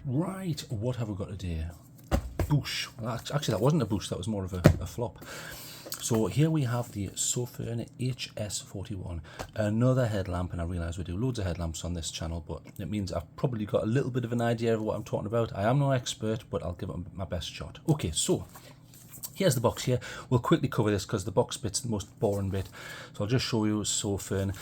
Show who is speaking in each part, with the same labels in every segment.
Speaker 1: Right, what have we got today? Boosh. Well, actually, that wasn't a boosh, that was more of a flop. So here we have the Sofirn HS41, another headlamp, and I realise we do loads of headlamps on this channel, but it means I've probably got a little bit of an idea of what I'm talking about. I am no expert, but I'll give it my best shot. Okay, so here's the box here. We'll quickly cover this because the box bit's the most boring bit. So I'll just show you Sofirn.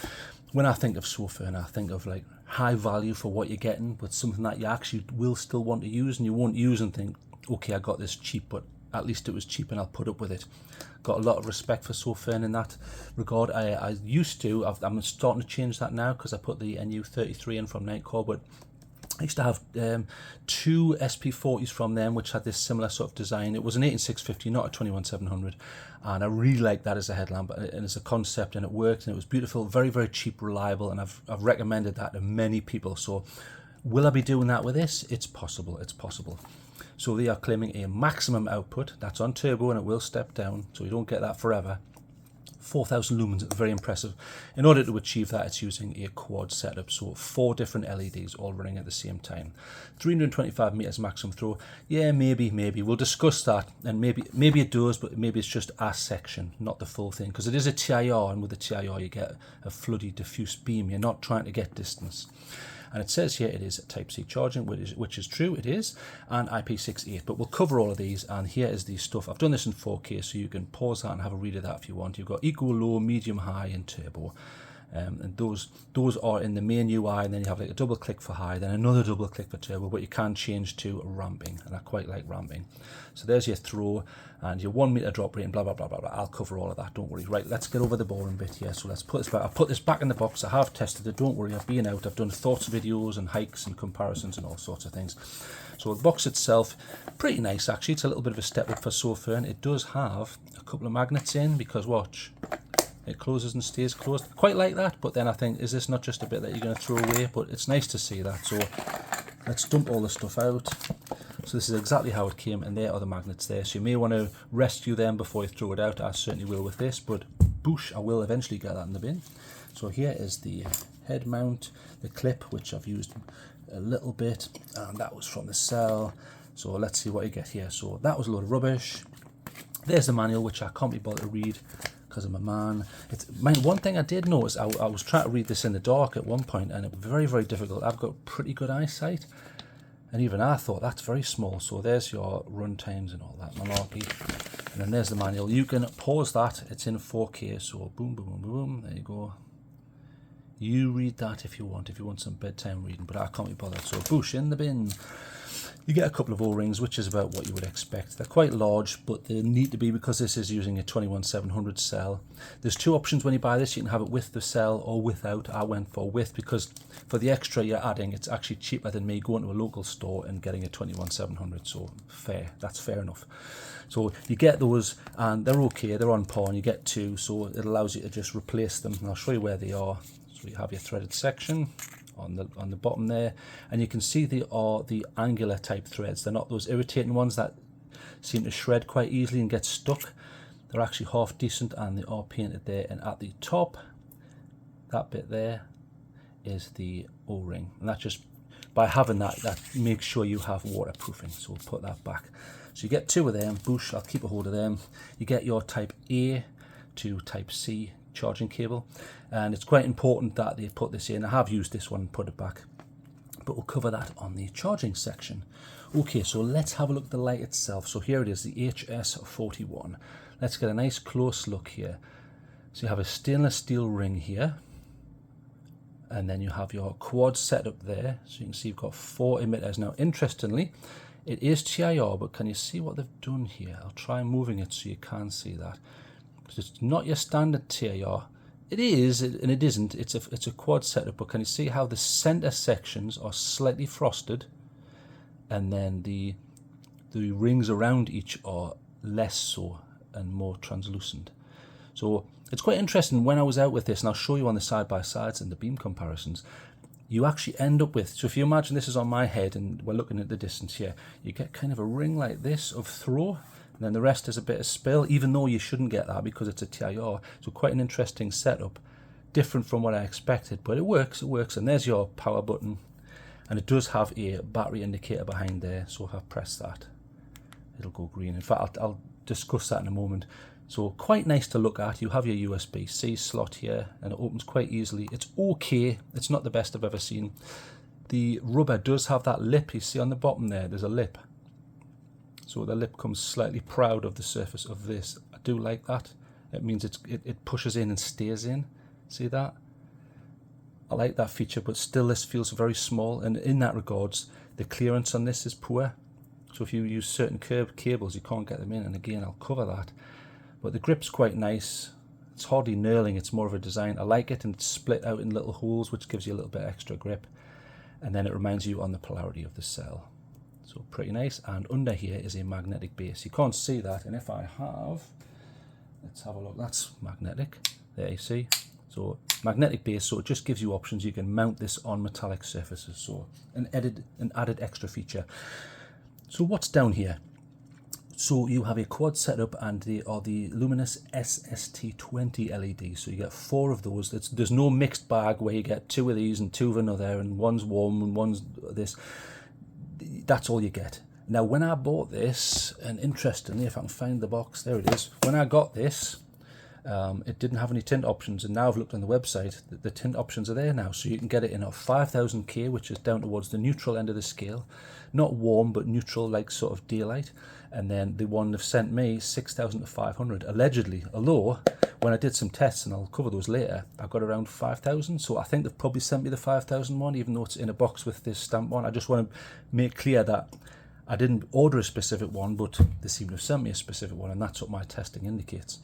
Speaker 1: When I think of Sofirn, I think of like high value for what you're getting, but something that you actually will still want to use, and you won't use and think, okay, I got this cheap, but at least it was cheap and I'll put up with it. Got a lot of respect for Sofirn in that regard. I used to, I'm starting to change that now because I put the NU33 in from Nightcore, but I used to have 2 SP40s from them which had this similar sort of design. It was an 18650, not a 21700, and I really liked that as a headlamp and as a concept, and it worked and it was beautiful, very, very cheap, reliable, and I've recommended that to many people. So will I be doing that with this? It's possible, it's possible. So they are claiming a maximum output, that's on turbo and it will step down, so you don't get that forever. 4000 lumens, very impressive. In order to achieve that, it's using a quad setup, so 4 different LEDs all running at the same time. 325 meters maximum throw. Yeah, maybe. We'll discuss that, and maybe it does, but maybe it's just a section, not the full thing, because it is a TIR, and with a TIR you get a floody diffuse beam. You're not trying to get distance. And it says here it is Type-C charging, which is true, it is, and IP68, but we'll cover all of these, and here is the stuff. I've done this in 4K, so you can pause that and have a read of that if you want. You've got eco, low, medium, high, and turbo. And those are in the main UI, and then you have like a double click for high, then another double click for turbo, but you can change to ramping, and I quite like ramping. So there's your throw and your 1 meter drop rate and blah blah blah blah blah. I'll cover all of that, don't worry. Right, let's get over the boring bit here. So let's put this back. I'll put this back in the box. I have tested it, don't worry. I've been out, I've done thoughts videos and hikes and comparisons and all sorts of things. So the box itself, pretty nice actually. It's a little bit of a step up for Sofirn. It does have a couple of magnets in, because watch, it closes and stays closed. Quite like that, but then I think, is this not just a bit that you're going to throw away? But it's nice to see that. So let's dump all the stuff out. So this is exactly how it came, and there are the magnets there. So you may want to rescue them before you throw it out. I certainly will with this, but boosh, I will eventually get that in the bin. So here is the head mount, the clip, which I've used a little bit, and that was from the cell. So let's see what you get here. So that was a load of rubbish. There's the manual, which I can't be bothered to read because I'm a man. One thing I did notice, I was trying to read this in the dark at one point, and it was very, very difficult. I've got pretty good eyesight, and even I thought that's very small. So there's your run times and all that malarkey, and then there's the manual. You can pause that, it's in 4K, so boom, boom, boom, boom, there you go. You read that if you want some bedtime reading, but I can't be bothered. So boosh, in the bin. You get a couple of O-rings, which is about what you would expect. They're quite large, but they need to be because this is using a 21700 cell. There's 2 options when you buy this. You can have it with the cell or without. I went for with, because for the extra you're adding, it's actually cheaper than me going to a local store and getting a 21700. So fair, that's fair enough. So you get those, and they're okay. They're on par, and you get 2, so it allows you to just replace them. And I'll show you where they are. So you have your threaded section on the bottom there, and you can see they are the angular type threads. They're not those irritating ones that seem to shred quite easily and get stuck. They're actually half decent, and they are painted there. And at the top, that bit there is the O-ring, and that just, by having that makes sure you have waterproofing. So we'll put that back. So you get 2 of them. Boosh, I'll keep a hold of them. You get your type A to type C charging cable, and it's quite important that they put this in. I have used this one and put it back, but we'll cover that on the charging section. Okay, so let's have a look at the light itself. So here it is, the HS41. Let's get a nice close look here. So you have a stainless steel ring here, and then you have your quad setup there. So you can see you've got 4 emitters. Now interestingly, it is TIR, but can you see what they've done here? I'll try moving it so you can see that. It's not your standard TIR. It is, and it isn't. It's a quad setup, but can you see how the center sections are slightly frosted, and then the rings around each are less so and more translucent. So it's quite interesting. When I was out with this, and I'll show you on the side-by-sides and the beam comparisons, you actually end up with, so if you imagine this is on my head and we're looking at the distance here, you get kind of a ring like this of throw, and then the rest is a bit of spill, even though you shouldn't get that because it's a TIR. So quite an interesting setup, different from what I expected, but it works, and there's your power button. And it does have a battery indicator behind there, so if I press that, it'll go green. In fact, I'll discuss that in a moment. So quite nice to look at. You have your USB-C slot here, and it opens quite easily. It's okay. It's not the best I've ever seen. The rubber does have that lip. You see on the bottom there, there's a lip. So the lip comes slightly proud of the surface of this. I do like that. It means it pushes in and stays in. See that? I like that feature, but still this feels very small, and in that regards, the clearance on this is poor. So if you use certain curved cables, you can't get them in, and again, I'll cover that. But the grip's quite nice. It's hardly knurling, it's more of a design. I like it, and it's split out in little holes, which gives you a little bit extra grip. And then it reminds you on the polarity of the cell. So pretty nice. And under here is a magnetic base. You can't see that, and if I have, let's have a look. That's magnetic. There you see. So magnetic base, so it just gives you options. You can mount this on metallic surfaces. So an added extra feature. So what's down here? So you have a quad setup, and they are the luminous SST20 LEDs. So you get 4 of those. There's no mixed bag where you get 2 of these and 2 of another, and one's warm and one's this. That's all you get. Now, when I bought this, and interestingly, if I can find the box, there it is. When I got this, it didn't have any tint options, and now I've looked on the website, the tint options are there now. So you can get it in a 5000K, which is down towards the neutral end of the scale. Not warm, but neutral, like sort of daylight. And then the one they've sent me, 6000 to 500, allegedly. Although, when I did some tests, and I'll cover those later, I got around 5000. So I think they've probably sent me the 5000 one, even though it's in a box with this stamp on. I just want to make clear that I didn't order a specific one, but they seem to have sent me a specific one, and that's what my testing indicates.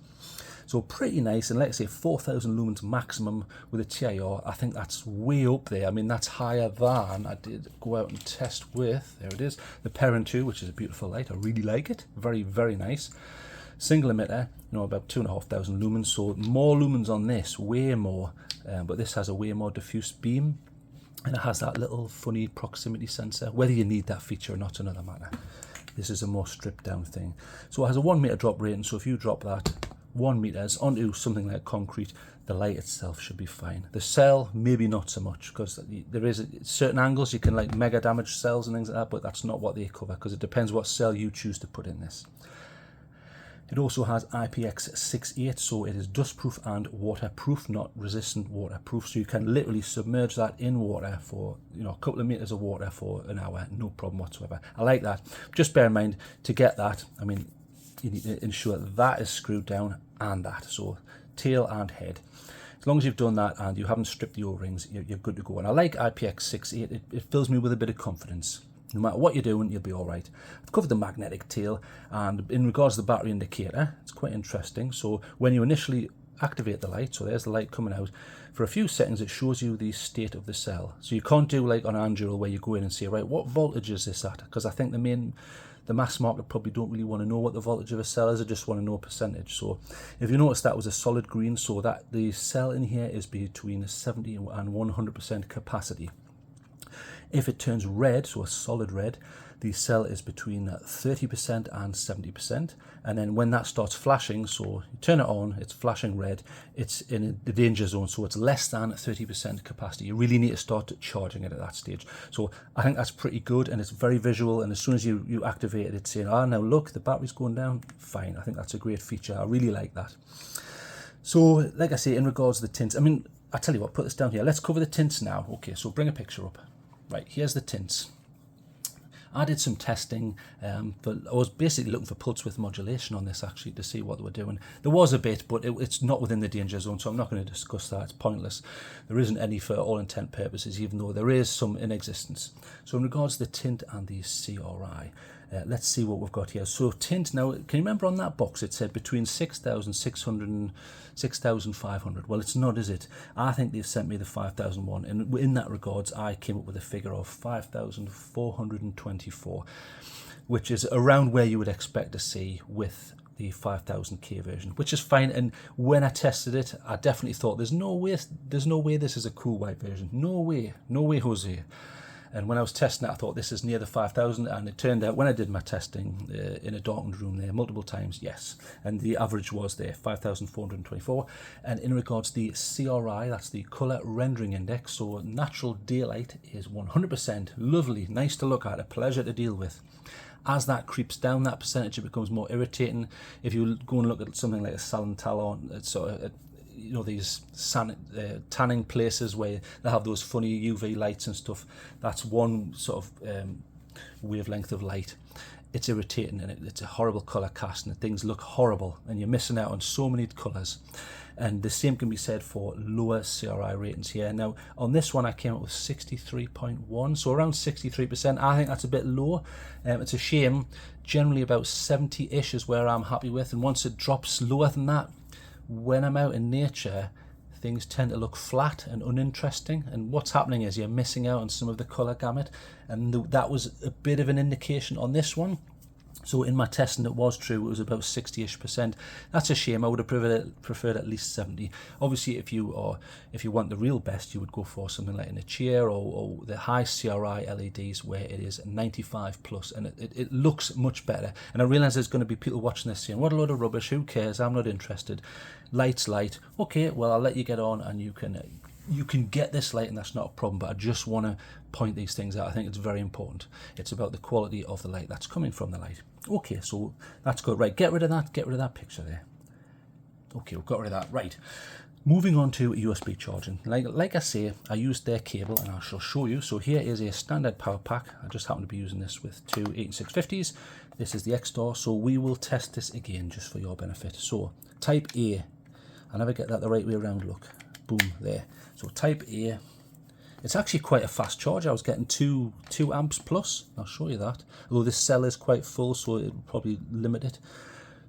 Speaker 1: So pretty nice, and let's say 4000 lumens maximum with a TIR. I think that's way up there. I mean, that's higher than I did go out and test with, there it is, the Perun 2, which is a beautiful light. I really like it. Very, very nice. Single emitter, you know, about 2500 lumens. So more lumens on this, way more. But this has a way more diffuse beam, and it has that little funny proximity sensor. Whether you need that feature or not, another matter. This is a more stripped down thing. So it has a 1 meter drop rating. So if you drop that 1 meters onto something like concrete, the light itself should be fine. The cell, maybe not so much, because there is certain angles you can like mega damage cells and things like that, but that's not what they cover, because it depends what cell you choose to put in this. It also has IPX68, so it is dustproof and waterproof, not resistant waterproof. So you can literally submerge that in water for, you know, a couple of meters of water for an hour, no problem whatsoever. I like that. Just bear in mind, to get that, I mean, you need to ensure that is screwed down, and that, so tail and head. As long as you've done that and you haven't stripped the O-rings, you're good to go. And I like IPX68. It fills me with a bit of confidence. No matter what you're doing, you'll be all right. I've covered the magnetic tail, and in regards to the battery indicator, it's quite interesting. So when you initially activate the light, so there's the light coming out, for a few seconds it shows you the state of the cell. So you can't do like on Anduril where you go in and say, right, what voltage is this at? Because I think the mass market probably don't really want to know what the voltage of a cell is, they just want to know percentage. So if you notice, that was a solid green, so that the cell in here is between 70 and 100% capacity. If it turns red, so a solid red, the cell is between 30% and 70%. And then when that starts flashing, so you turn it on, it's flashing red, it's in the danger zone, so it's less than 30% capacity. You really need to start charging it at that stage. So I think that's pretty good, and it's very visual, and as soon as you activate it, it's saying, ah, now look, the battery's going down. Fine, I think that's a great feature. I really like that. So, like I say, in regards to the tints, I mean, I tell you what, put this down here. Let's cover the tints now. Okay, so bring a picture up. Right, here's the tints. I did some testing, but I was basically looking for pulse width modulation on this actually to see what they were doing. There was a bit, but it's not within the danger zone, so I'm not going to discuss that. It's pointless. There isn't any for all intent purposes, even though there is some in existence. So in regards to the tint and the CRI, let's see what we've got here. So tint, now, can you remember on that box it said between 6,600 and 6,500? Well, it's not, is it? I think they've sent me the 5,001, and in that regards, I came up with a figure of 5,424, which is around where you would expect to see with the 5000K version, which is fine. And when I tested it, I definitely thought there's no way this is a cool white version. No way, Jose. And when I was testing it, I thought this is near the 5,000, and it turned out when I did my testing in a darkened room there multiple times, yes, and the average was there 5,424. And in regards to the CRI, that's the color rendering index, so natural daylight is 100%, lovely, nice to look at, a pleasure to deal with. As that creeps down, that percentage, it becomes more irritating. If you go and look at something like a salon talon, it's sort of, you know, these tanning places where they have those funny UV lights and stuff, that's one sort of wavelength of light. It's irritating, and it's a horrible colour cast, and things look horrible, and you're missing out on so many colours. And the same can be said for lower CRI ratings here. Now on this one I came up with 63.1, so around 63%. I think that's a bit low. It's a shame. Generally about 70-ish is where I'm happy with, and once it drops lower than that, when I'm out in nature, things tend to look flat and uninteresting, and what's happening is you're missing out on some of the colour gamut, and that was a bit of an indication on this one. So in my testing it was true, it was about 60-ish%. That's a shame. I would have preferred at least 70. Obviously if you want the real best, you would go for something like in a chair, or the high CRI LEDs where it is 95 plus, and it looks much better. And I realise there's going to be people watching this saying, what a load of rubbish, who cares, I'm not interested. Light's light. Okay, well I'll let you get on, and you can get this light, and that's not a problem, but I just want to point these things out. I think it's very important. It's about the quality of the light that's coming from the light. Okay, so that's good. Right, get rid of that picture there. Okay, we've got rid of that. Right, moving on to USB charging. Like I say, I used their cable, and I shall show you. So here is a standard power pack. I just happen to be using this with two 8650s. This is the X-Star, so we will test this again just for your benefit. So type A, I never get that the right way around, look. Boom, there. So type A, it's actually quite a fast charge. I was getting 2 amps plus. I'll show you that. Although this cell is quite full, so it will probably limit it.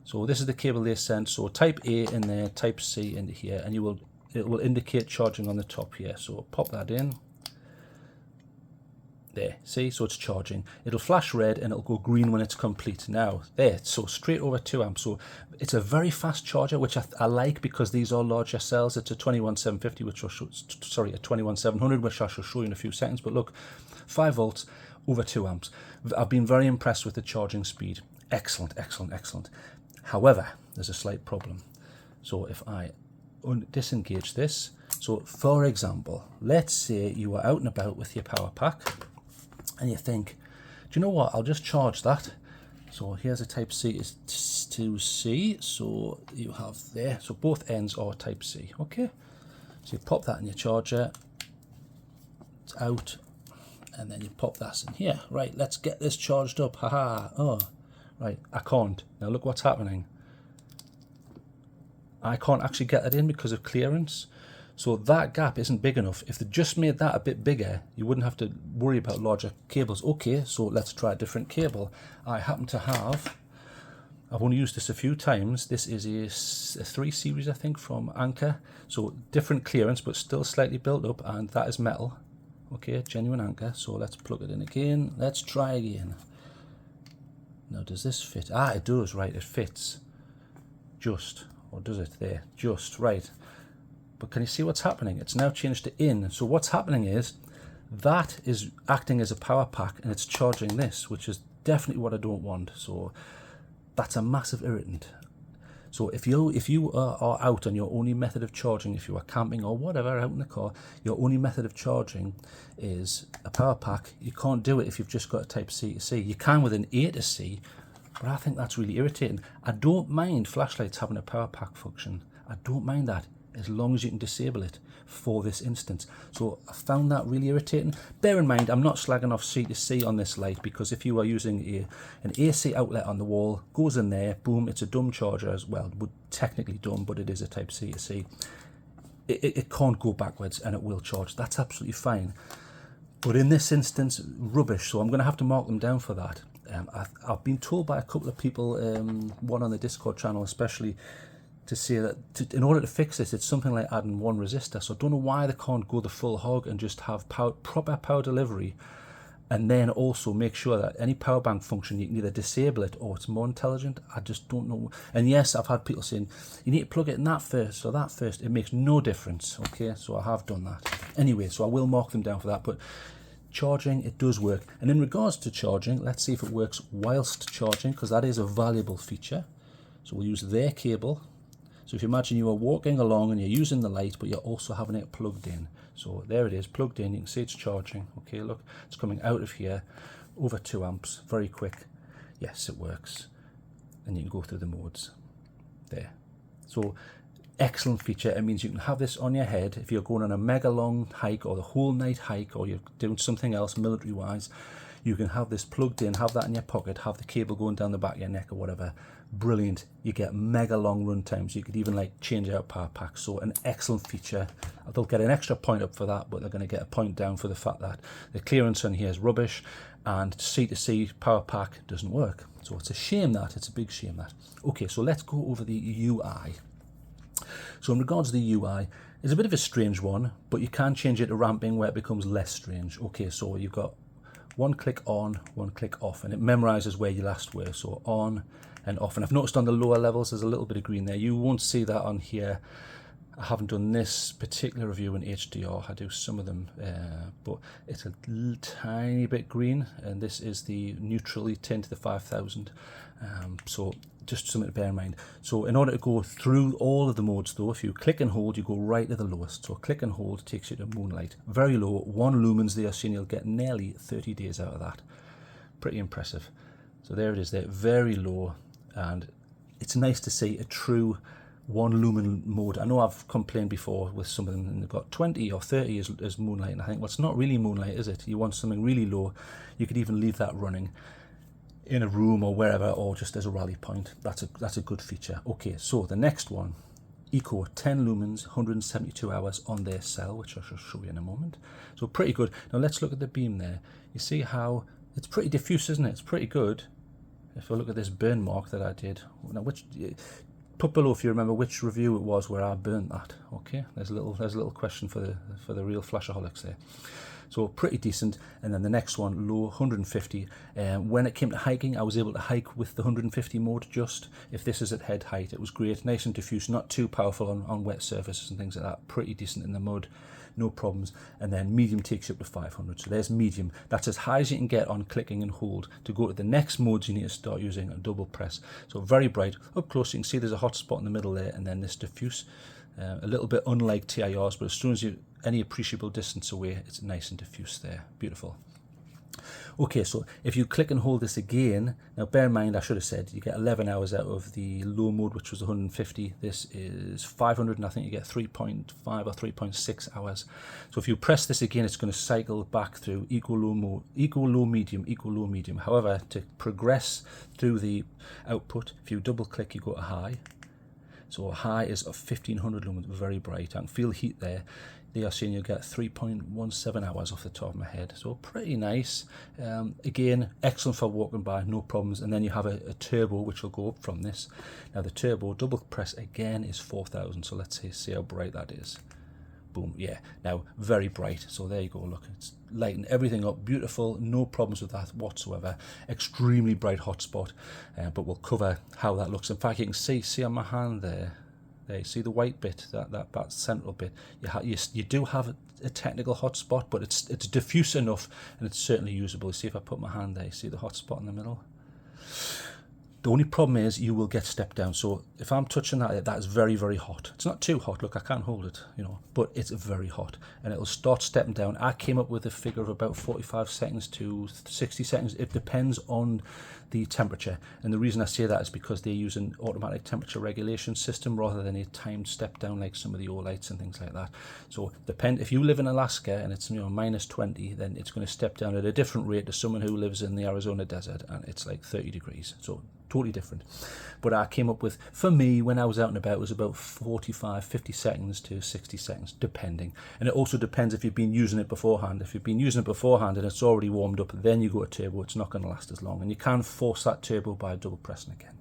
Speaker 1: So this is the cable they sent. So type A in there, type C into here, and it will indicate charging on the top here. So pop that in. There, see, so it's charging. It'll flash red and it'll go green when it's complete. Now, there, so straight over 2 amps. So it's a very fast charger, which I like because these are larger cells. It's a 21750, which I'll show, sorry, a 21700, which I shall show you in a few seconds. But look, 5 volts over 2 amps. I've been very impressed with the charging speed. Excellent, excellent, excellent. However, there's a slight problem. So if I disengage this, so for example, let's say you are out and about with your power pack, and you think, do you know what, I'll just charge that. So here's a type C to C, so you have there, so both ends are type C, okay? So you pop that in your charger, it's out, and then you pop that in here. Right, let's get this charged up, haha, oh, right, I can't. Now look what's happening. I can't actually get that in because of clearance. So that gap isn't big enough. If they just made that a bit bigger, you wouldn't have to worry about larger cables. Okay, so let's try a different cable. I happen to have, I've only used this a few times. This is a 3 series, I think, from Anker. So different clearance, but still slightly built up, and that is metal. Okay, genuine Anker. So let's plug it in again. Let's try again. Now, does this fit? Ah, it does, right, it fits. Just, or does it there? Just, right. But can you see what's happening? It's now changed to in. So what's happening is that is acting as a power pack, and it's charging this, which is definitely what I don't want. So that's a massive irritant. So if you are out and your only method of charging, if you are camping or whatever out in the car, your only method of charging is a power pack, you can't do it if you've just got a type C to C. You can with an A to C, but I think that's really irritating. I don't mind flashlights having a power pack function. I don't mind that, as long as you can disable it for this instance. So I found that really irritating. Bear in mind, I'm not slagging off C to C on this light, because if you are using an AC outlet on the wall, goes in there, boom, it's a dumb charger as well. Would technically dumb, but it is a type C to C. It can't go backwards and it will charge. That's absolutely fine. But in this instance, rubbish. So I'm going to have to mark them down for that. I've been told by a couple of people, one on the Discord channel especially, to say that in order to fix this, it's something like adding 1 resistor. So I don't know why they can't go the full hog and just have proper power delivery, and then also make sure that any power bank function, you can either disable it or it's more intelligent. I just don't know. And yes, I've had people saying, you need to plug it in that first or that first. It makes no difference, okay? So I have done that. Anyway, so I will mark them down for that. But charging, it does work. And in regards to charging, let's see if it works whilst charging, because that is a valuable feature. So we'll use their cable. So if you imagine you are walking along and you're using the light, but you're also having it plugged in. So there it is, plugged in. You can see it's charging. Okay, look, it's coming out of here, over 2 amps, very quick. Yes, it works. And you can go through the modes there. So excellent feature. It means you can have this on your head if you're going on a mega long hike or the whole night hike, or you're doing something else military wise. You can have this plugged in, have that in your pocket, have the cable going down the back of your neck or whatever. Brilliant. You get mega long run times. You could even like change out power packs. So an excellent feature. They'll get an extra point up for that, but they're going to get a point down for the fact that the clearance on here is rubbish and C2C power pack doesn't work. So it's a shame that, it's a big shame that. Okay, so let's go over the UI. So in regards to the UI, it's a bit of a strange one, but you can change it to ramping where it becomes less strange. Okay, so you've got one click on, one click off, and it memorizes where you last were. So on and off. And I've noticed on the lower levels there's a little bit of green there. You won't see that on here. I haven't done this particular review in HDR. I do some of them, but it's a tiny bit green, and this is the neutrally tint, the 5000. So just something to bear in mind. So in order to go through all of the modes though, if you click and hold, you go right to the lowest. So click and hold takes you to moonlight. Very low, 1 lumens there, so you'll get nearly 30 days out of that. Pretty impressive. So there it is there, very low, and it's nice to see a true 1 lumen mode. I know I've complained before with some of them and they've got 20 or 30 as moonlight, and I think, well, it's not really moonlight, is it? You want something really low. You could even leave that running in a room or wherever, or just as a rally point. That's a good feature. Okay, so the next one, Eco, 10 lumens, 172 hours on their cell, which I shall show you in a moment. So pretty good. Now let's look at the beam there. You see how it's pretty diffuse, isn't it? It's pretty good. If I look at this burn mark that I did, now put below if you remember which review it was where I burnt that. Okay, there's a little question for the real flashaholics there. So pretty decent. And then the next one, low, 150. When it came to hiking, I was able to hike with the 150 mode just. If this is at head height, it was great, nice and diffuse, not too powerful on wet surfaces and things like that. Pretty decent in the mud, no problems. And then medium takes you up to 500. So there's medium. That's as high as you can get on clicking and hold. To go to the next modes, you need to start using a double press. So very bright. Up close, you can see there's a hot spot in the middle there, and then this diffuse. A little bit unlike TIRs, but as soon as you any appreciable distance away, it's nice and diffuse there. Beautiful. Okay, so if you click and hold this again, now bear in mind, I should have said you get 11 hours out of the low mode, which was 150. This is 500, and I think you get 3.5 or 3.6 hours. So if you press this again, it's going to cycle back through equal low mode, equal low medium, equal low medium. However, to progress through the output, if you double click, you go to high. So high is of 1500 lumens, very bright. I can feel heat there. They are saying you get 3.17 hours off the top of my head. So pretty nice. Again, excellent for walking by, no problems. And then you have a turbo, which will go up from this. Now the turbo, double press again, is 4000. So let's see how bright that is. Boom, yeah. Now, very bright. So there you go, look. It's lighting everything up, beautiful, no problems with that whatsoever. Extremely bright hotspot, but we'll cover how that looks. In fact, you can see on my hand there, you see the white bit, that central bit. You do have a technical hotspot, but it's diffuse enough, and it's certainly usable. You see if I put my hand there, you see the hotspot in the middle? The only problem is you will get stepped down. So if I'm touching that, that is very, very hot. It's not too hot. Look, I can't hold it, but it's very hot, and it'll start stepping down. I came up with a figure of about 45 seconds to 60 seconds. It depends on the temperature, and the reason I say that is because they use an automatic temperature regulation system rather than a timed step down like some of the O-lights and things like that. So if you live in Alaska and it's minus 20, then it's going to step down at a different rate to someone who lives in the Arizona desert and it's like 30 degrees. So totally different. But I came up with, for me, when I was out and about, it was about 45, 50 seconds to 60 seconds, depending. And it also depends if you've been using it beforehand. If you've been using it beforehand and it's already warmed up, then you go to turbo, it's not going to last as long. And you can force that turbo by double pressing again.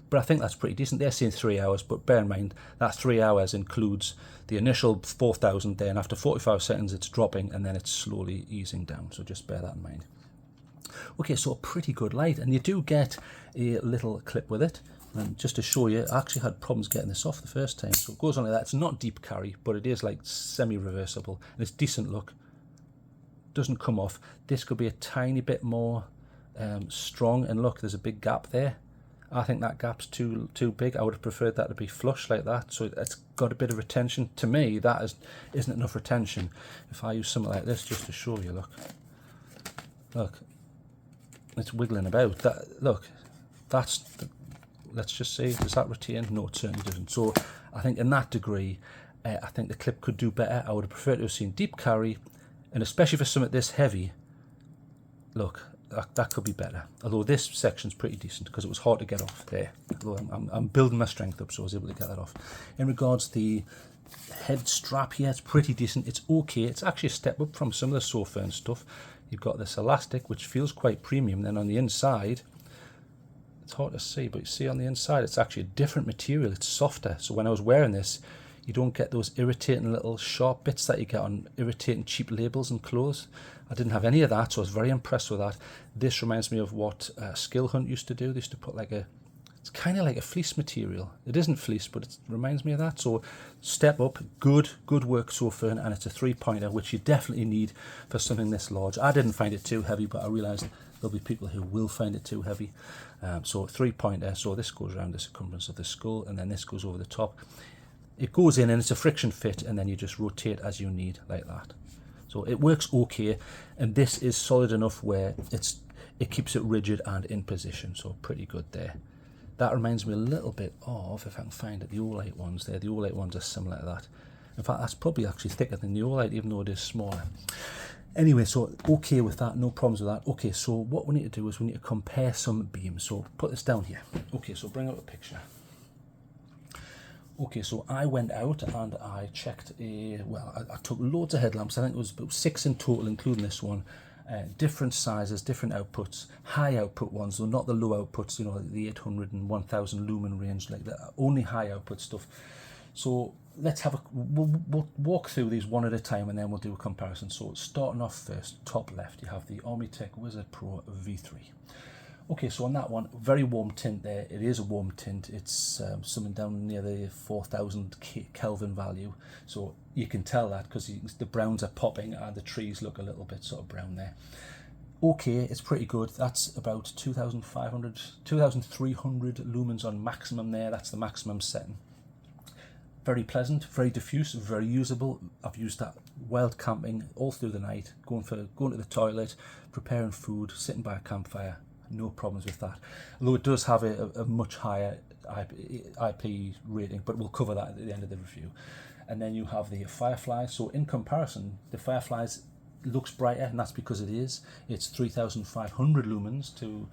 Speaker 1: But I think that's pretty decent. They're saying 3 hours, but bear in mind that 3 hours includes the initial 4000 there, and after 45 seconds it's dropping and then it's slowly easing down. So just bear that in mind. Okay, so a pretty good light, and you do get a little clip with it. And just to show you, I actually had problems getting this off the first time. So it goes on like that. It's not deep carry, but it is like semi-reversible, and it's decent look. doesn't come off. This could be a tiny bit more strong, and look, there's a big gap there. I think that gap's too big. I would have preferred that to be flush like that, so it's got a bit of retention. To me, that isn't enough retention. If I use something like this just to show you, look, it's wiggling about. Let's just see, does that retain? No, it certainly doesn't. So I think in that degree, I think the clip could do better. I would have preferred to have seen deep carry, and especially for something this heavy, look, that could be better. Although this section's pretty decent because it was hard to get off there. Although I'm building my strength up, so I was able to get that off. In regards to the head strap here, it's pretty decent. It's okay. It's actually a step up from some of the Sofirn stuff. You've got this elastic, which feels quite premium. Then on the inside, it's hard to see, but you see on the inside, it's actually a different material. It's softer. So when I was wearing this, you don't get those irritating little sharp bits that you get on irritating cheap labels and clothes. I didn't have any of that, so I was very impressed with that. This reminds me of what Skill Hunt used to do. They used to put it's kind of like a fleece material. It isn't fleece, but it reminds me of that. So step up, good work Sofirn, and it's a 3-pointer, which you definitely need for something this large. I didn't find it too heavy, but I realised there'll be people who will find it too heavy. So 3-pointer, so this goes around the circumference of the skull, and then this goes over the top. It goes in and it's a friction fit, and then you just rotate as you need like that. So it works okay, and this is solid enough where it keeps it rigid and in position, so pretty good there. That reminds me a little bit of, if I can find it, the Olight ones there. The Olight ones are similar to that. In fact, that's probably actually thicker than the Olight, even though it is smaller. Anyway, so okay with that, no problems with that. Okay, so what we need to do is we need to compare some beams. So put this down here. Okay, so bring up a picture. Okay, so I went out and I checked I took loads of headlamps. I think it was about 6 in total, including this one. Different sizes, different outputs, high output ones, though not the low outputs, you know, the 800 and 1000 lumen range, like that, only high output stuff. So let's we'll walk through these one at a time, and then we'll do a comparison. So starting off first, top left, you have the Armitech Wizard Pro V3. Okay, so on that one, very warm tint there. It is a warm tint. It's something down near the 4000 Kelvin value. So you can tell that because the browns are popping and the trees look a little bit sort of brown there. Okay, it's pretty good. That's about 2300 lumens on maximum there. That's the maximum setting. Very pleasant, very diffuse, very usable. I've used that wild camping all through the night, going to the toilet, preparing food, sitting by a campfire. No problems with that. Although it does have a much higher IP rating, but we'll cover that at the end of the review. And then you have the Fireflies. So in comparison, the Fireflies looks brighter, and that's because it is. It's 3500 lumens to,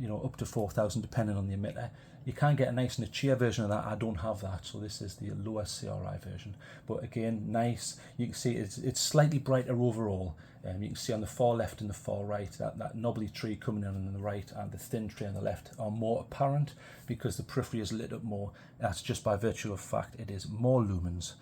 Speaker 1: you know, up to 4000 depending on the emitter. You can get a nice Nichia version of that. I don't have that, so this is the lower CRI version. But again, nice. You can see it's slightly brighter overall. You can see on the far left and the far right that knobbly tree coming in on the right and the thin tree on the left are more apparent because the periphery is lit up more. That's just by virtue of fact it is more lumens.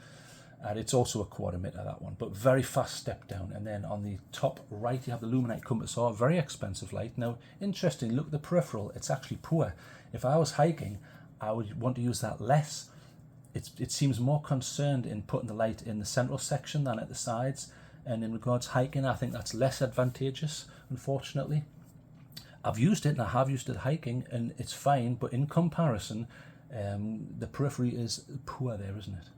Speaker 1: And it's also a quad emitter, that one, but very fast step down. And then on the top right you have the Luminite Compass R, very expensive light. Now, interesting, look at the peripheral, it's actually poor. If I was hiking, I would want to use that less. It seems more concerned in putting the light in the central section than at the sides. And in regards to hiking, I think that's less advantageous, unfortunately. I've used it, and I have used it hiking, and it's fine, but in comparison, the periphery is poor there, isn't it?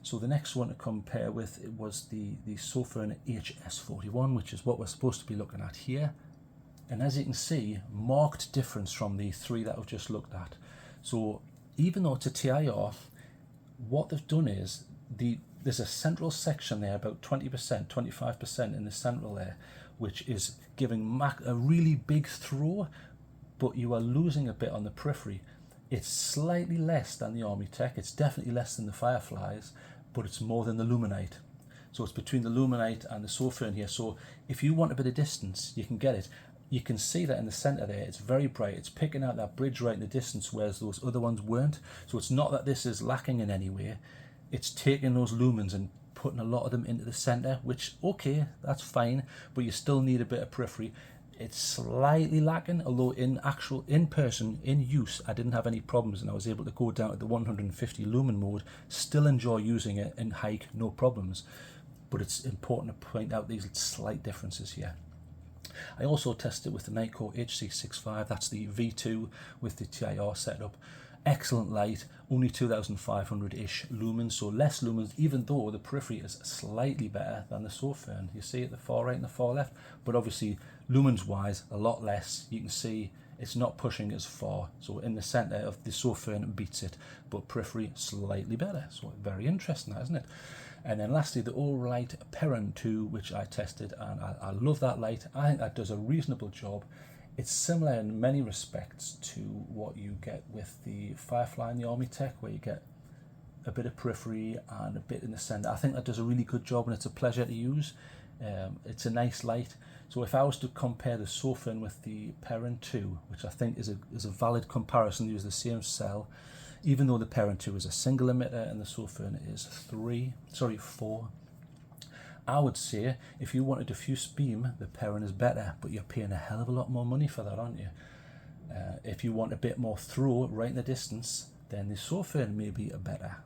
Speaker 1: So the next one to compare with was the Sofirn HS41, which is what we're supposed to be looking at here. And as you can see, marked difference from the 3 that I've just looked at. So even though it's a TIR, what they've done is there's a central section there, about 20%, 25% in the central there, which is giving a really big throw, but you are losing a bit on the periphery. It's slightly less than the Armitech, it's definitely less than the Fireflies, but it's more than the Luminite. So it's between the Luminite and the Sofirn here. So if you want a bit of distance, you can get it. You can see that in the center there, it's very bright. It's picking out that bridge right in the distance, whereas those other ones weren't. So it's not that this is lacking in any way. It's taking those lumens and putting a lot of them into the center, which, okay, that's fine, but you still need a bit of periphery. It's slightly lacking, although in person, in use, I didn't have any problems, and I was able to go down to the 150 lumen mode, still enjoy using it and hike, no problems. but it's important to point out these slight differences here. I also tested with the Nikkor HC65, that's the V2 with the TIR setup. Excellent light, only 2500-ish lumens, so less lumens, even though the periphery is slightly better than the Sofirn. You see at the far right and the far left, but obviously lumens wise a lot less. You can see it's not pushing as far, so in the center of the Sofirn beats it, but periphery slightly better. So very interesting, isn't it? And then lastly, the all-light Perun 2, which I tested, and I love that light. I think that does a reasonable job. It's similar in many respects to what you get with the Firefly and the Army Tech, where you get a bit of periphery and a bit in the center. I think that does a really good job, and it's a pleasure to use. It's a nice light. So if I was to compare the Sofirn with the Perun 2, which I think is a valid comparison, use the same cell, even though the Perun 2 is a single emitter and the Sofirn is 4. I would say if you want a diffuse beam, the Perun is better, but you're paying a hell of a lot more money for that, aren't you? If you want a bit more throw right in the distance, then the Sofirn may be a better.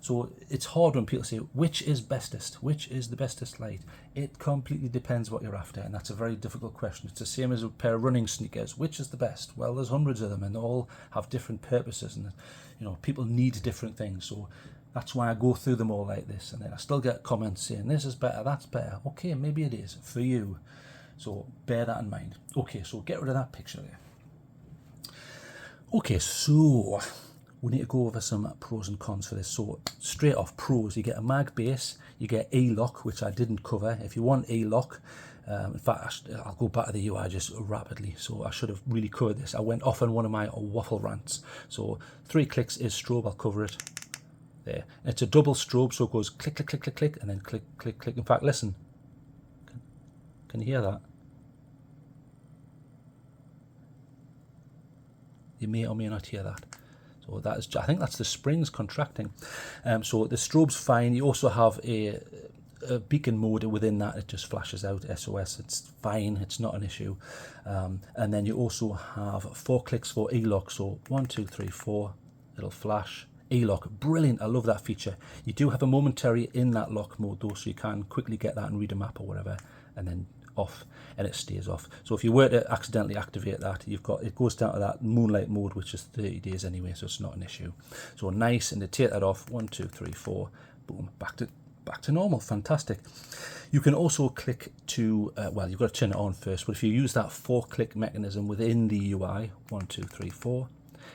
Speaker 1: So it's hard when people say, which is bestest? Which is the bestest light? It completely depends what you're after, and that's a very difficult question. It's the same as a pair of running sneakers. Which is the best? Well, there's hundreds of them, and they all have different purposes, and people need different things. So that's why I go through them all like this, and then I still get comments saying this is better, that's better. Okay, maybe it is for you. So bear that in mind. Okay, so get rid of that picture there. Okay, so we need to go over some pros and cons for this. So straight off, pros, you get a mag base, you get A-lock, which I didn't cover. If you want A-lock, in fact, I'll go back to the UI just rapidly. So I should have really covered this. I went off on one of my waffle rants. So 3 clicks is strobe, I'll cover it. There. It's a double strobe, so it goes click, click, click, click, click, and then click, click, click. In fact, listen. Can you hear that? You may or may not hear that. So that is, I think that's the springs contracting. So the strobe's fine. You also have a beacon mode within that. It just flashes out SOS. It's fine. It's not an issue. And then you also have 4 clicks for E-lock. So 1, 2, 3, 4. It'll flash. E-lock, brilliant. I love that feature. You do have a momentary in that lock mode though, so you can quickly get that and read a map or whatever, and then off, and it stays off. So if you were to accidentally activate that, it goes down to that moonlight mode, which is 30 days anyway, so it's not an issue. So nice, and to take that off, 1, 2, 3, 4, boom, back to normal. Fantastic. You can also click to well, you've got to turn it on first, but if you use that 4-click mechanism within the UI, 1, 2, 3, 4,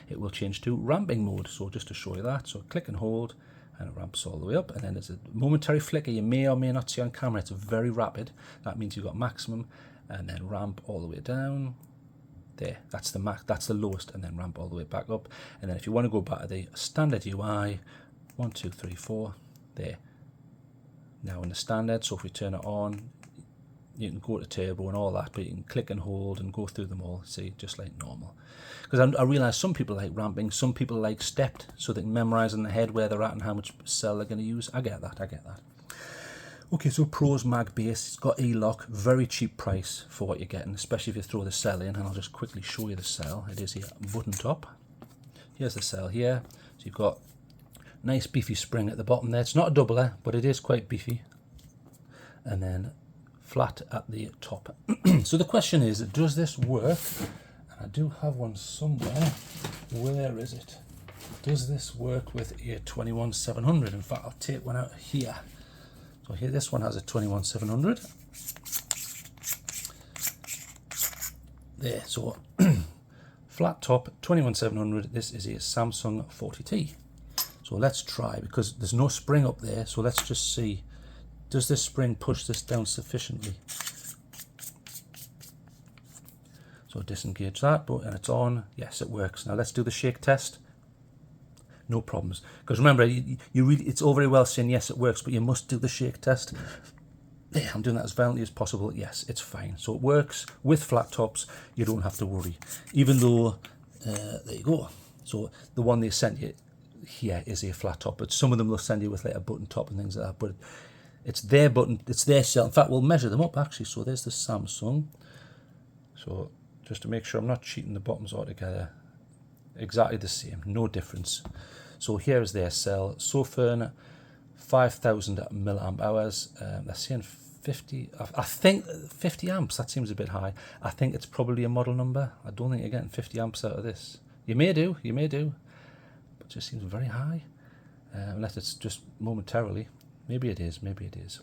Speaker 1: it will change to ramping mode. So just to show you that, so click and hold, and it ramps all the way up, and then there's a momentary flicker you may or may not see on camera. It's very rapid. That means you've got maximum, and then ramp all the way down. There, that's the max, that's the lowest, and then ramp all the way back up. And then if you want to go back to the standard UI, 1, 2, 3, 4, there. Now in the standard, so if we turn it on, you can go to turbo and all that, but you can click and hold and go through them all, see, just like normal. Because I realise some people like ramping, some people like stepped, so they can memorise in their head where they're at and how much cell they're going to use. I get that. Okay, so pros, mag base, it's got E-lock, very cheap price for what you're getting, especially if you throw the cell in, and I'll just quickly show you the cell. It is here, button top. Here's the cell here, so you've got nice beefy spring at the bottom there. It's not a doubler, but it is quite beefy. And then flat at the top. So the question is, does this work? And I do have one somewhere. Where is it? Does this work with a 21700? In fact, I'll take one out here. So here, this one has a 21700. There, so flat top, 21700. This is a Samsung 40T. So let's try, because there's no spring up there. So let's just see. Does this spring push this down sufficiently? So disengage that, and it's on. Yes, it works. Now let's do the shake test. No problems. Because remember, it's all very well saying yes, it works, but you must do the shake test. There, I'm doing that as violently as possible. Yes, it's fine. So it works with flat tops. You don't have to worry. Even though, there you go. So the one they sent you here is a flat top, but some of them will send you with like a button top and things like that. But it's their button, it's their cell. In fact, we'll measure them up actually. So there's the Samsung. So just to make sure I'm not cheating the bottoms altogether, exactly the same, no difference. So here is their cell, Sofirn 5,000 milliamp hours. They're saying 50, I think 50 amps, that seems a bit high. I think it's probably a model number. I don't think you're getting 50 amps out of this. You may do, but it just seems very high, unless it's just momentarily. Maybe it is.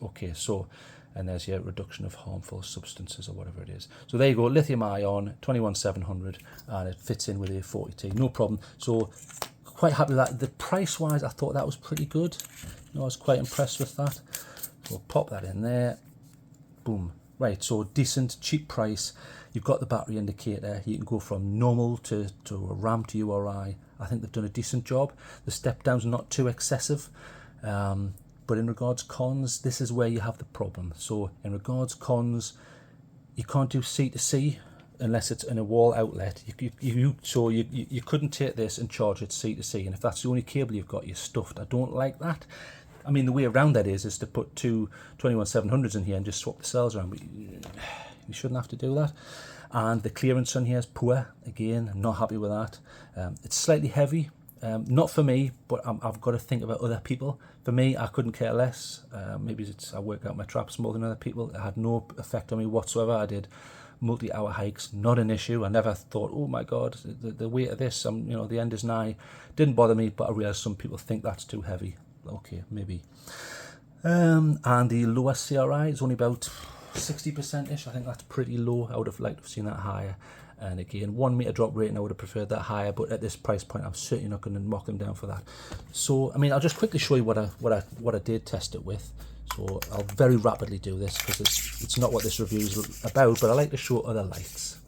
Speaker 1: Okay, so, and there's your reduction of harmful substances or whatever it is. So there you go, lithium ion, 21700, and it fits in with a 40T, no problem. So quite happy with that. The price wise, I thought that was pretty good. I was quite impressed with that. So pop that in there, boom. Right, so decent, cheap price. You've got the battery indicator. You can go from normal to a ramp to URI. I think they've done a decent job. The step down's not too excessive. But in regards cons, this is where you have the problem. So in regards cons, you can't do C to C unless it's in a wall outlet. So you couldn't take this and charge it C to C. And if that's the only cable you've got, you're stuffed. I don't like that. I mean, the way around that is to put two 21700s in here and just swap the cells around. But you shouldn't have to do that. And the clearance on here is poor. Again, I'm not happy with that. It's slightly heavy. Not for me, but I've got to think about other people. For me, I couldn't care less. Maybe it's I work out my traps more than other people. It had no effect on me whatsoever. I did multi-hour hikes, not an issue. I never thought, oh my god, the weight of this, the end is nigh. Didn't bother me, but I realised some people think that's too heavy. Okay, maybe. And the lower CRI is only about 60%-ish. I think that's pretty low. I would have liked to have seen that higher. And again, 1 meter drop rating, I would have preferred that higher, but at this price point, I'm certainly not going to knock them down for that. So, I mean, I'll just quickly show you what I did test it with. So I'll very rapidly do this because it's not what this review is about, but I like to show other lights.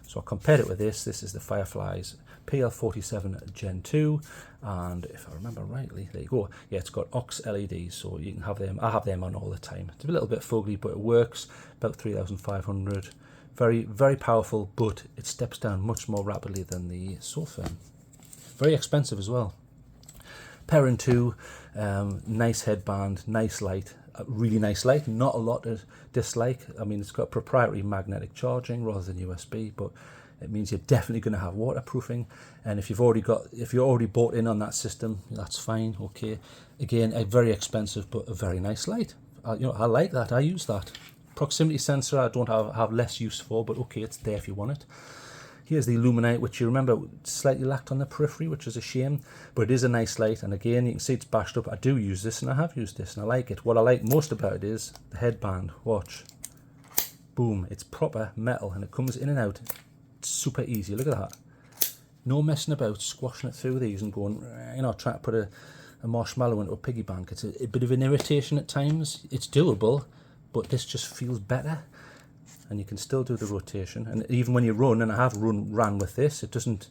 Speaker 1: So I compared it with this. This is the Firefly's PL47 Gen 2, and if I remember rightly, there you go. Yeah, it's got Ox LEDs, so you can have them. I have them on all the time. It's a little bit foggy, but it works. About 3,500. Very, very powerful, but it steps down much more rapidly than the Sofirn. Very expensive as well. Perun 2, nice headband, nice light, really nice light. Not a lot to dislike. I mean, it's got proprietary magnetic charging rather than USB, but it means you're definitely going to have waterproofing. And if you're already bought in on that system, that's fine. Okay. Again, a very expensive but a very nice light. I like that. I use that. Proximity sensor I don't have less use for, but okay, it's there if you want it. Here's the Illuminate, which you remember slightly lacked on the periphery, which is a shame, but it is a nice light. And again, you can see it's bashed up. I do use this, and I have used this, and I like it. What I like most about it is the headband. Watch. Boom. It's proper metal, and it comes in and out. It's super easy. Look at that. No messing about, squashing it through these and going, trying to put a marshmallow into a piggy bank. It's a bit of an irritation at times. It's doable, but this just feels better. And you can still do the rotation, and even when you run, and I have ran with this, it doesn't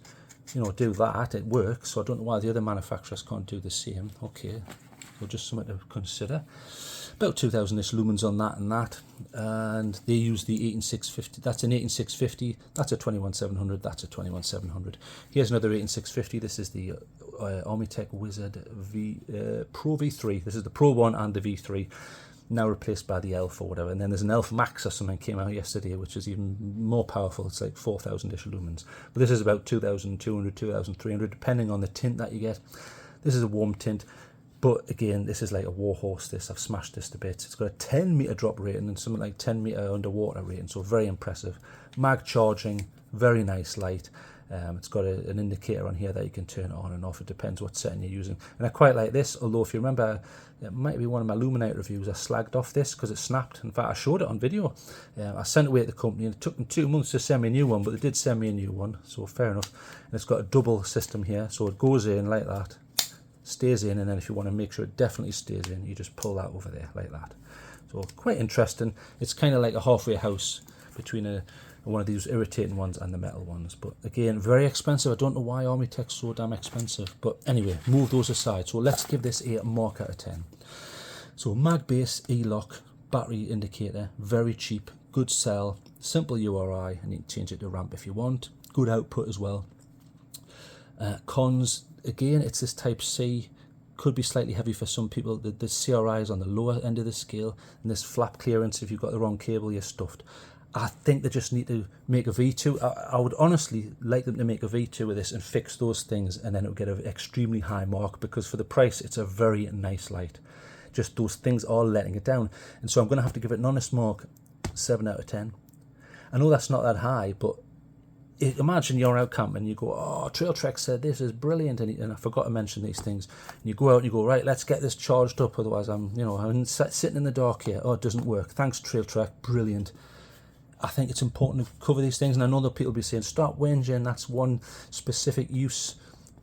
Speaker 1: do that. It works, so I don't know why the other manufacturers can't do the same. Okay, so just something to consider. About 2,000-ish lumens on that, and they use the 18650. That's an 18650. That's a 21700. That's a 21700. Here's another 18650. This is the Armitech Wizard Pro V3. This is the Pro 1 and the V3. Now replaced by the Elf or whatever, and then there's an Elf Max or something came out yesterday, which is even more powerful. It's like 4,000-ish lumens, but this is about 2,200, 2,300, depending on the tint that you get. This is a warm tint, but again, this is like a warhorse. This, I've smashed this to bits. It's got a 10 meter drop rating and something like 10 meter underwater rating, so very impressive. Mag charging, very nice light. It's got an indicator on here that you can turn on and off. It depends what setting you're using. And I quite like this, although if you remember, it might be one of my Illuminate reviews, I slagged off this because it snapped. In fact, I showed it on video. I sent it away to the company, and it took them 2 months to send me a new one, but they did send me a new one, so fair enough. And it's got a double system here, so it goes in like that, stays in, and then if you want to make sure it definitely stays in, you just pull that over there like that. So quite interesting. It's kind of like a halfway house between one of these irritating ones and the metal ones, but again, very expensive. I don't know why Armitech's so damn expensive, but anyway, move those aside. So let's give this a mark out of 10. So mag base, E-lock, battery indicator, very cheap, good cell, simple URI, and you can change it to ramp if you want. Good output as well. Cons, again, it's this type C, could be slightly heavy for some people. The CRI is on the lower end of the scale, and this flap clearance, if you've got the wrong cable, you're stuffed. I think they just need to make a V2. I would honestly like them to make a V2 with this and fix those things, and then it would get an extremely high mark, because for the price, it's a very nice light. Just those things are letting it down. And so I'm going to have to give it an honest mark, 7 out of 10. I know that's not that high, but imagine you're out camping and you go, oh, TrailTrek said this is brilliant, and I forgot to mention these things. And you go out and you go, right, let's get this charged up, otherwise I'm sitting in the dark here. Oh, it doesn't work. Thanks, TrailTrek, brilliant. I think it's important to cover these things, and I know that people will be saying, stop whinging, that's one specific use.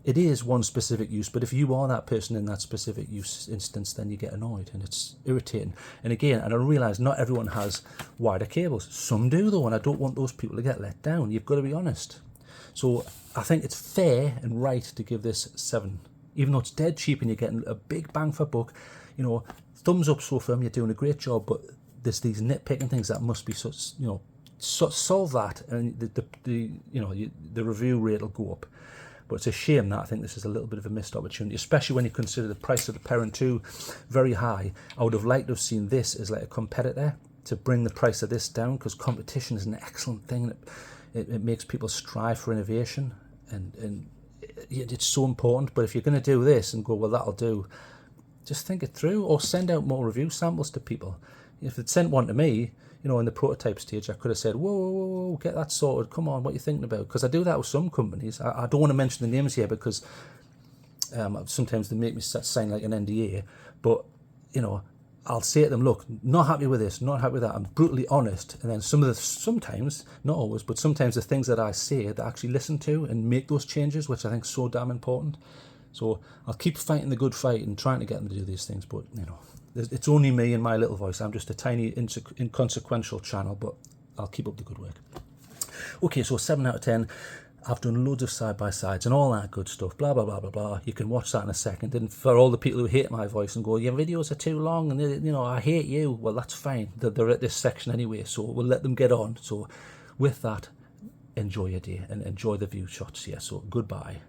Speaker 1: It is one specific use, but if you are that person in that specific use instance, then you get annoyed, and it's irritating. And again, and I realise not everyone has wider cables. Some do, though, and I don't want those people to get let down. You've got to be honest. So I think it's fair and right to give this 7. Even though it's dead cheap and you're getting a big bang for buck, thumbs up, Sofirn, you're doing a great job, but there's these nitpicking things that must be solve that, and the review rate will go up. But it's a shame that I think this is a little bit of a missed opportunity, especially when you consider the price of the Perun 2 very high. I would have liked to have seen this as like a competitor to bring the price of this down, because competition is an excellent thing. It makes people strive for innovation, and it's so important. But if you're going to do this and go, well, that'll do, just think it through, or send out more review samples to people. If they'd sent one to me, in the prototype stage, I could have said, whoa, get that sorted. Come on, what are you thinking about? Because I do that with some companies. I don't want to mention the names here, because sometimes they make me sign like an NDA. But, I'll say to them, look, not happy with this, not happy with that. I'm brutally honest. And then sometimes, not always, but sometimes the things that I say, they actually listen to and make those changes, which I think is so damn important. So I'll keep fighting the good fight and trying to get them to do these things. But, it's only me and my little voice. I'm just a tiny, inconsequential channel, but I'll keep up the good work. Okay, so 7 out of 10. I've done loads of side-by-sides and all that good stuff, blah, blah, blah, blah, blah. You can watch that in a second. And for all the people who hate my voice and go, your videos are too long and, I hate you, well, that's fine. They're at this section anyway, so we'll let them get on. So with that, enjoy your day and enjoy the view shots here. So goodbye.